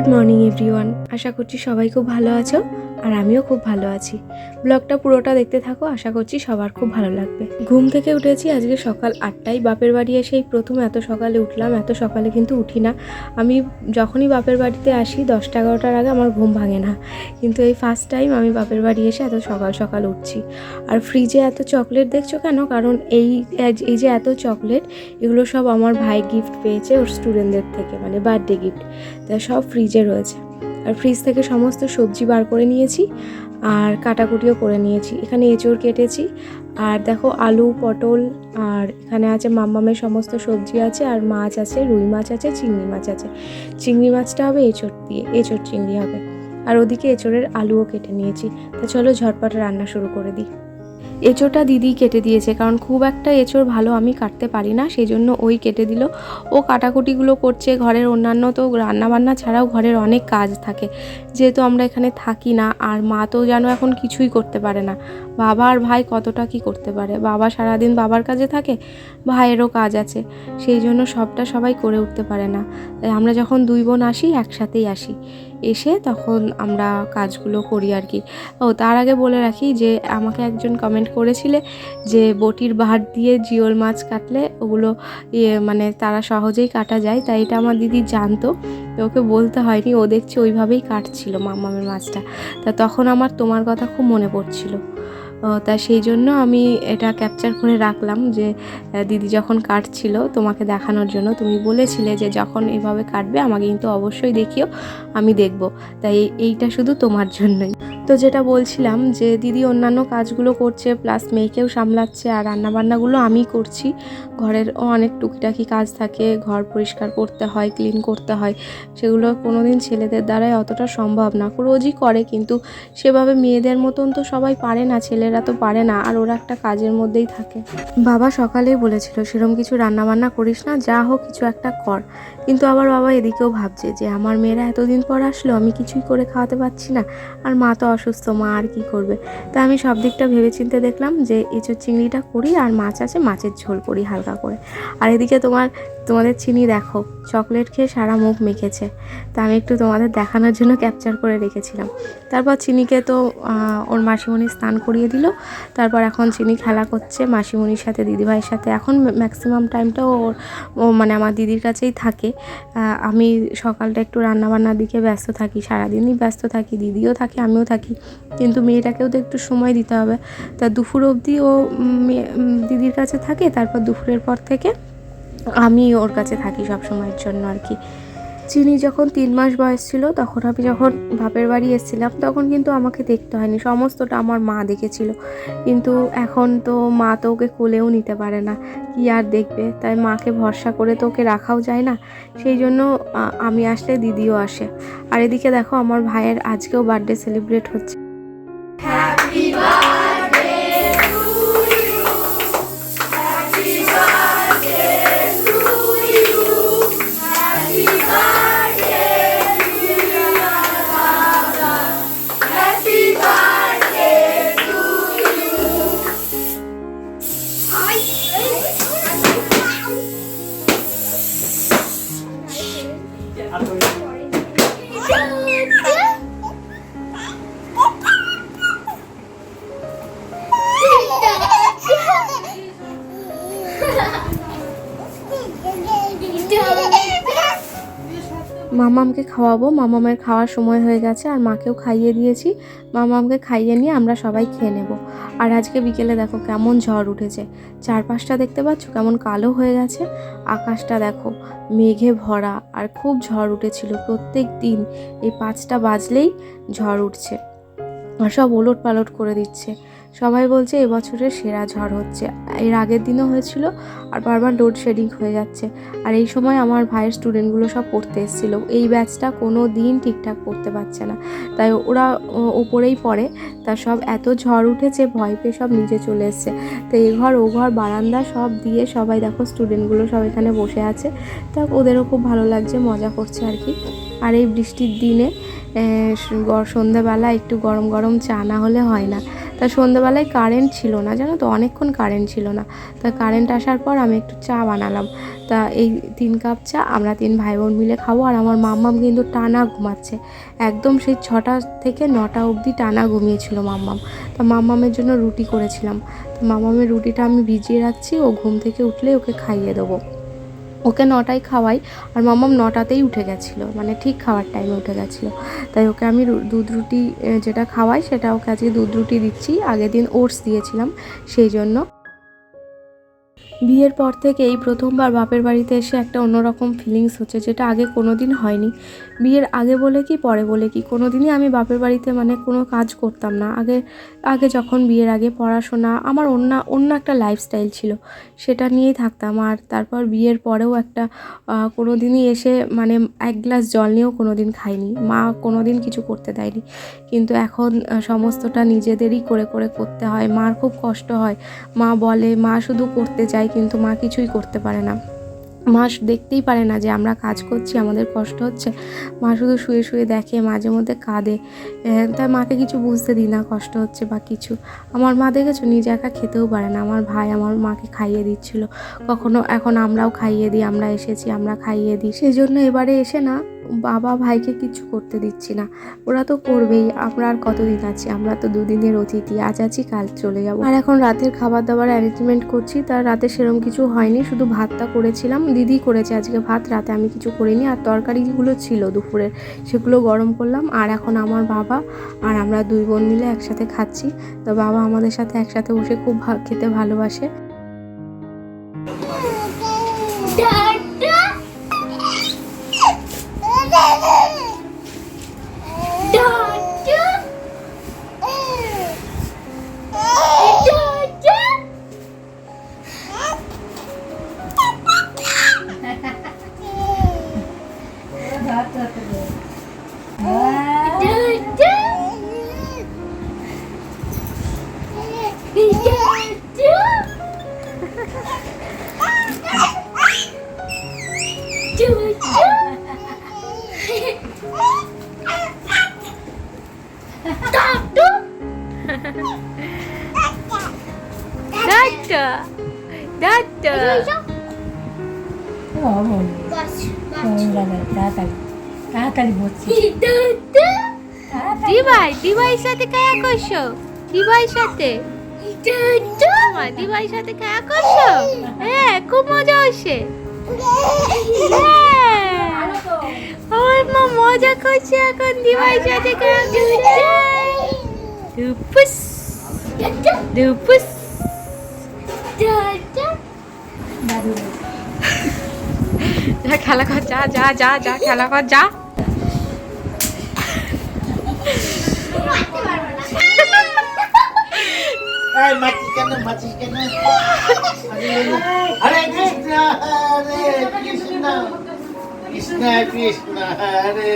Good morning everyone, আশা করছি সবাই খুব ভালো আছো আর আমিও খুব ভালো আছি। ব্লগটা পুরোটা দেখতে থাকো, আশা করছি সবার খুব ভালো লাগবে। ঘুম থেকে উঠেছি আজকে সকাল 8টায়। বাপের বাড়ি এসেই প্রথম এত সকালে উঠলাম। এত সকালে কিন্তু উঠি না আমি, যখনই বাপের বাড়িতে আসি 10টা-11টার আগে আমার ঘুম ভাঙে না, কিন্তু এই ফার্স্ট টাইম আমি বাপের বাড়ি এসে এত সকাল সকাল উঠছি। আর ফ্রিজে এত চকলেট দেখছো কেন? কারণ এই যে এত চকলেট, এগুলো সব আমার ভাই গিফট পেয়েছে ওর স্টুডেন্টদের থেকে, মানে বার্থডে গিফট। তা সব ফ্রিজে রয়েছে। আর ফ্রিজ থেকে সমস্ত সবজি বার করে নিয়েছি আর কাটাকুটিও করে নিয়েছি। এখানে এঁচড় কেটেছি আর দেখো আলু, পটল, আর এখানে আছে মাম্মামের সমস্ত সবজি আছে, আর মাছ আছে, রুই মাছ আছে, চিংড়ি মাছ আছে। চিংড়ি মাছটা হবে এঁচড় দিয়ে, এঁচড় চিংড়ি হবে। আর ওদিকে এঁচড়ের আলুও কেটে নিয়েছি। তা চলো ঝটপট রান্না শুরু করে দিই। এঁচোড়টা দিদি কেটে দিয়েছে, কারণ খুব একটা এঁচোড় ভালো আমি কাটতে পারি না, সেই জন্য ওই কেটে দিল। ও কাটাকুটিগুলো করছে। ঘরের অন্যান্য তো রান্নাবান্না ছাড়াও ঘরের অনেক কাজ থাকে, যেহেতু আমরা এখানে থাকি না। আর মা তো জানো এখন কিছুই করতে পারে না। বাবা আর ভাই কতটা কি করতে পারে, বাবা সারাদিন বাবার কাজে থাকে, ভাইয়েরও কাজ আছে, সেই জন্য সবটা সবাই করে উঠতে পারে না। তাই আমরা যখন দুই বোন আসি একসাথেই আসি, এসে তখন আমরা কাজগুলো করি আর কি। ও তার আগে বলে রাখি যে আমাকে একজন কমেন্ট করেছিলে যে বটির বাহার দিয়ে জিওল মাছ কাটলে ওগুলো মানে তারা সহজেই কাটা যায়, তাই এটা আমার দিদি জানতো, তো ওকে বলতে হয়নি। ও দেখছি ওইভাবেই কাটছিল মাম্মামের মাছটা। তা তখন আমার তোমার কথা খুব মনে পড়ছিল, তা সেই জন্য আমি এটা ক্যাপচার করে রাখলাম যে দিদি যখন কাটছিল তোমাকে দেখানোর জন্য। তুমি বলেছিলে যে যখন এইভাবে কাটবে আমাকে কিন্তু অবশ্যই দেখিও, আমি দেখব। তাই এইটা শুধু তোমার জন্যই। তো যেটা বলছিলাম যে দিদি অন্যান্য কাজগুলো করছে, প্লাস মেয়েকেও সামলাচ্ছে, আর রান্নাবান্নাগুলো আমি করছি। ঘরের অনেক টুকিটাকি কাজ থাকে, ঘর পরিষ্কার করতে হয়, ক্লিন করতে হয়, সেগুলো কোনোদিন ছেলেদের দ্বারাই অতটা সম্ভব না। রোজই করে, কিন্তু সেভাবে মেয়েদের মতন তো সবাই পারে না, ছেলেরা তো পারে না, আর ওরা একটা কাজের মধ্যেই থাকে। বাবা সকালেই বলেছিল সেরকম কিছু রান্নাবান্না করিস না, যা হোক কিছু একটা কর। কিন্তু আবার বাবা এদিকেও ভাবছে যে আমার মেয়েরা এতদিন পর আসলো, আমি কিছুই করে খাওয়াতে পারছি না, আর মা তো অসুস্থ, মা আর কি করবে। তা আমি সব দিকটা ভেবেচিন্তে দেখলাম যে এঁচোড় চিংড়িটা করি, আর মাছ আছে, মাছের ঝোল করি হালকা করে। আর এদিকে তোমাদের চিনি দেখো চকলেট খেয়ে সারা মুখ মেখেছে, তা আমি একটু তোমাদের দেখানোর জন্য ক্যাপচার করে রেখেছিলাম। তারপর চিনিকে তো ওর মাসিমণি স্নান করিয়ে দিল। তারপর এখন চিনি খেলা করছে মাসিমণির সাথে, দিদিভাইয়ের সাথে। এখন ম্যাক্সিমাম টাইমটা ও মানে আমার দিদির কাছেই থাকে। আমি সকালটা একটু রান্নাবান্নার দিকে ব্যস্ত থাকি, সারাদিনই ব্যস্ত থাকি, দিদিও থাকে, আমিও থাকি, কিন্তু মেয়েটাকেও তো একটু সময় দিতে হবে। তা দুপুর অবধি ও দিদির কাছে থাকে, তারপর দুপুরের পর থেকে আমি ওর কাছে থাকি সব সময়ের জন্য আর কি। চিনি যখন 3 মাস বয়স ছিল, তখন আমি যখন বাপের বাড়ি এসেছিলাম, তখন কিন্তু আমাকে দেখতে হয়নি, সমস্তটা আমার মা দেখেছিল। কিন্তু এখন তো মা তো ওকে কোলেও নিতে পারে না, কি আর দেখবে, তাই মাকে ভরসা করে তো ওকে রাখাও যায় না, সেই জন্য আমি আসলে দিদিও আসে। আর এদিকে দেখো আমার ভাইয়ের আজকেও বার্থডে সেলিব্রেট হচ্ছে। মামামকে খাওয়াবো, মামামের খাওয়ার সময় হয়ে গেছে, আর মাকেও খাইয়ে দিয়েছি। মামামকে খাইয়ে নিয়ে আমরা সবাই খেয়ে নেব। আর আজকে বিকেলে দেখো কেমন ঝড় উঠেছে, চারপাশটা দেখতে পাচ্ছ কেমন কালো হয়ে গেছে, আকাশটা দেখো মেঘে ভরা, আর খুব ঝড় উঠেছিল। প্রত্যেক দিন এই 5টা বাজলেই ঝড় উঠছে আর সব ওলট পালট করে দিচ্ছে। সবাই বলছে এবছরের সেরা ঝড় হচ্ছে। এর আগের দিনও হয়েছিল, আর বারবার লোডশেডিং হয়ে যাচ্ছে। আর এই সময় আমার ভাইয়ের স্টুডেন্টগুলো সব পড়তে এসেছিলো, এই ব্যাচটা কোনো দিন ঠিকঠাক পড়তে পারছে না, তাই ওরা উপরেই পড়ে। তা সব এত ঝড় উঠেছে, ভয় পেয়ে সব নিচে চলে এসছে। তো এই ঘর ও ঘর বারান্দা সব দিয়ে সবাই দেখো স্টুডেন্টগুলো সব এখানে বসে আছে। তা ওদেরও খুব ভালো লাগছে, মজা করছে আর কি। আর এই বৃষ্টির দিনে সন্ধ্যাবেলা একটু গরম গরম চা না হলে হয় না। তা সন্ধ্যেবেলায় কারেন্ট ছিল না, জানো তো, অনেকক্ষণ কারেন্ট ছিল না। তা কারেন্ট আসার পর আমি একটু চা বানালাম। তা এই 3 কাপ চা আমরা 3 ভাই বোন মিলে খাবো। আর আমার মাম্মাম কিন্তু টানা ঘুমাচ্ছে, একদম সেই 6টা থেকে 9টা অবধি টানা ঘুমিয়েছিল মাম্মাম। তা মাম্মামের জন্য রুটি করেছিলাম। তো মাম্মামের রুটিটা আমি ভিজিয়ে রাখছি, ও ঘুম থেকে উঠলে ওকে খাইয়ে দেবো। ওকে 9টায় খাওয়াই, আর মাম্মাম 9টাতেই উঠে গেছিলো, মানে ঠিক খাওয়ার টাইমে উঠে গেছিলো। তাই ওকে আমি দুধ রুটি যেটা খাওয়াই সেটা ওকে আজকে দুধ রুটি দিচ্ছি। আগের দিন ওটস দিয়েছিলাম সেই জন্য। বিয়ের পর থেকে এই প্রথমবার বাপের বাড়িতে এসে একটা অন্যরকম ফিলিংস হচ্ছে, যেটা আগে কোনো দিন হয়নি। বিয়ের আগে বলে কি পরে বলে কি কোনো দিনই আমি বাপের বাড়িতে মানে কোনো কাজ করতাম না। আগে যখন বিয়ের আগে পড়াশোনা আমার অন্য একটা লাইফস্টাইল ছিল, সেটা নিয়েই থাকতাম। আর তারপর বিয়ের পরেও একটা কোনো দিনই এসে মানে 1 গ্লাস জল নিয়েও কোনো দিন খাইনি, মা কোনো দিন কিছু করতে দেয়নি। কিন্তু এখন সমস্তটা নিজেদেরই করে করতে হয়। মার খুব কষ্ট হয়, মা বলে, মা শুধু করতে চায় কিন্তু মা কিছুই করতে পারে না। মা দেখতেই পারে না যে আমরা কাজ করছি, আমাদের কষ্ট হচ্ছে। মা শুধু শুয়ে শুয়ে দেখে, মাঝে মধ্যে কাঁদে। তাই মাকে কিছু বুঝতে দিই না কষ্ট হচ্ছে বা কিছু। আমার মা দেখেছো নিজে একা খেতেও পারে না, আমার ভাই আমার মাকে খাইয়ে দিচ্ছিল কখনো, এখন আমরাও খাইয়ে দিই, আমরা এসেছি আমরা খাইয়ে দিই। সেই জন্য এবারে এসে না বাবা ভাইকে কিছু করতে দিচ্ছি না, ওরা তো করবেই। আমরা আর কতদিন আছি, আমরা তো 2 দিনের অতিথি, আজ আছি কাল চলে যাব। আর এখন রাতের খাবার দাবার অ্যারেঞ্জমেন্ট করছি। তার রাতে সেরকম কিছু হয়নি, শুধু ভাতটা করেছিলাম, দিদি করেছে আজকে ভাত, রাতে আমি কিছু করিনি। আর তরকারিগুলো ছিল দুপুরের, সেগুলো গরম করলাম। আর এখন আমার বাবা আর আমরা 2 বোন মিলে একসাথে খাচ্ছি। তো বাবা আমাদের সাথে একসাথে বসে খুব খেতে ভালোবাসে। দিবাইয়ের সাথে খায়া করছো, দিবাইয়ের সাথে দিবাইয়ের সাথে খায়া করছো। হ্যাঁ, খুব মজা হচ্ছে। আমার মা মজা করছে এখন দিবাইয়ের সাথে খায়া করছে। ধুপুস ধুপুস যা খেলা কর, যা যা যা যা খেলা কর, যা। মাছিস কেন? হরে কৃষ্ণ হরে কৃষ্ণ কৃষ্ণ কৃষ্ণ হরে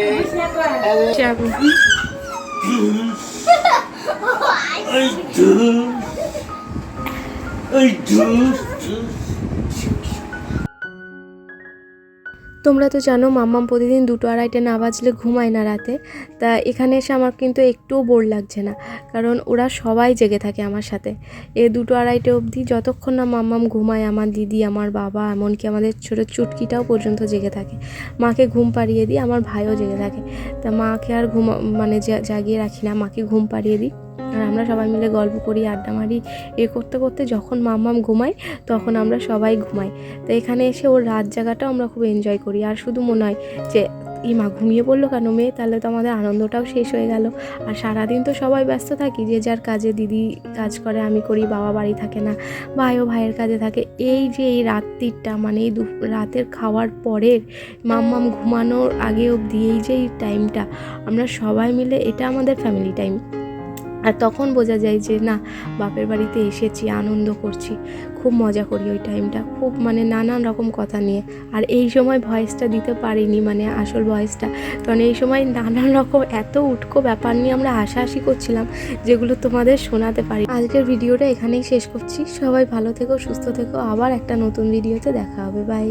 তোমরা তো জানো মাম্মাম প্রতিদিন 2-2:30 না বাজলে ঘুমায় না রাতে। তা এখানে এসে আমার কিন্তু একটুও বোর লাগছে না, কারণ ওরা সবাই জেগে থাকে আমার সাথে। 2-2:30 অবধি, যতক্ষণ না মাম্মাম ঘুমায়, আমার দিদি, আমার বাবা, এমনকি আমাদের ছোটো চুটকিটাও পর্যন্ত জেগে থাকে। মাকে ঘুম পাড়িয়ে দিই, আমার ভাইও জেগে থাকে। তা মাকে আর মানে জাগিয়ে রাখি না, মাকে ঘুম পাড়িয়ে দিই। আর আমরা সবাই মিলে গল্প করি, আড্ডা মারি। করতে করতে যখন মাম্মাম ঘুমায় তখন আমরা সবাই ঘুমাই। তো এখানে এসে ওর রাত জাগাটাও আমরা খুব এনজয় করি। আর শুধু মনে হয় যে মা ঘুমিয়ে পড়লো কেন মেয়ে, তাহলে তো আমাদের আনন্দটাও শেষ হয়ে গেল। আর সারাদিন তো সবাই ব্যস্ত থাকি, যে যার কাজে, দিদি কাজ করে, আমি করি, বাবা বাড়ি থাকে না, ভাইও ভাইয়ের কাজে থাকে। এই যে এই রাত্রিটা মানে এই রাতের খাওয়ার পরের মাম্মাম ঘুমানোর আগে অবধি এই যে এই টাইমটা আমরা সবাই মিলে, এটা আমাদের ফ্যামিলি টাইম। আর তখন বোঝা যায় যে না, বাপের বাড়িতে এসেছি, আনন্দ করছি, খুব মজা করি ওই টাইমটা, খুব মানে নানান রকম কথা নিয়ে। আর এই সময় ভয়েসটা দিতে পারিনি, মানে আসল ভয়েসটা, কারণ এই সময় নানান রকম এত উটকো ব্যাপার নিয়ে আমরা হাসাহাসি করছিলাম, যেগুলো তোমাদের শোনাতে পারি। আজকের ভিডিওটা এখানেই শেষ করছি। সবাই ভালো থেকো, সুস্থ থেকো, আবার একটা নতুন ভিডিওতে দেখা হবে। বাই।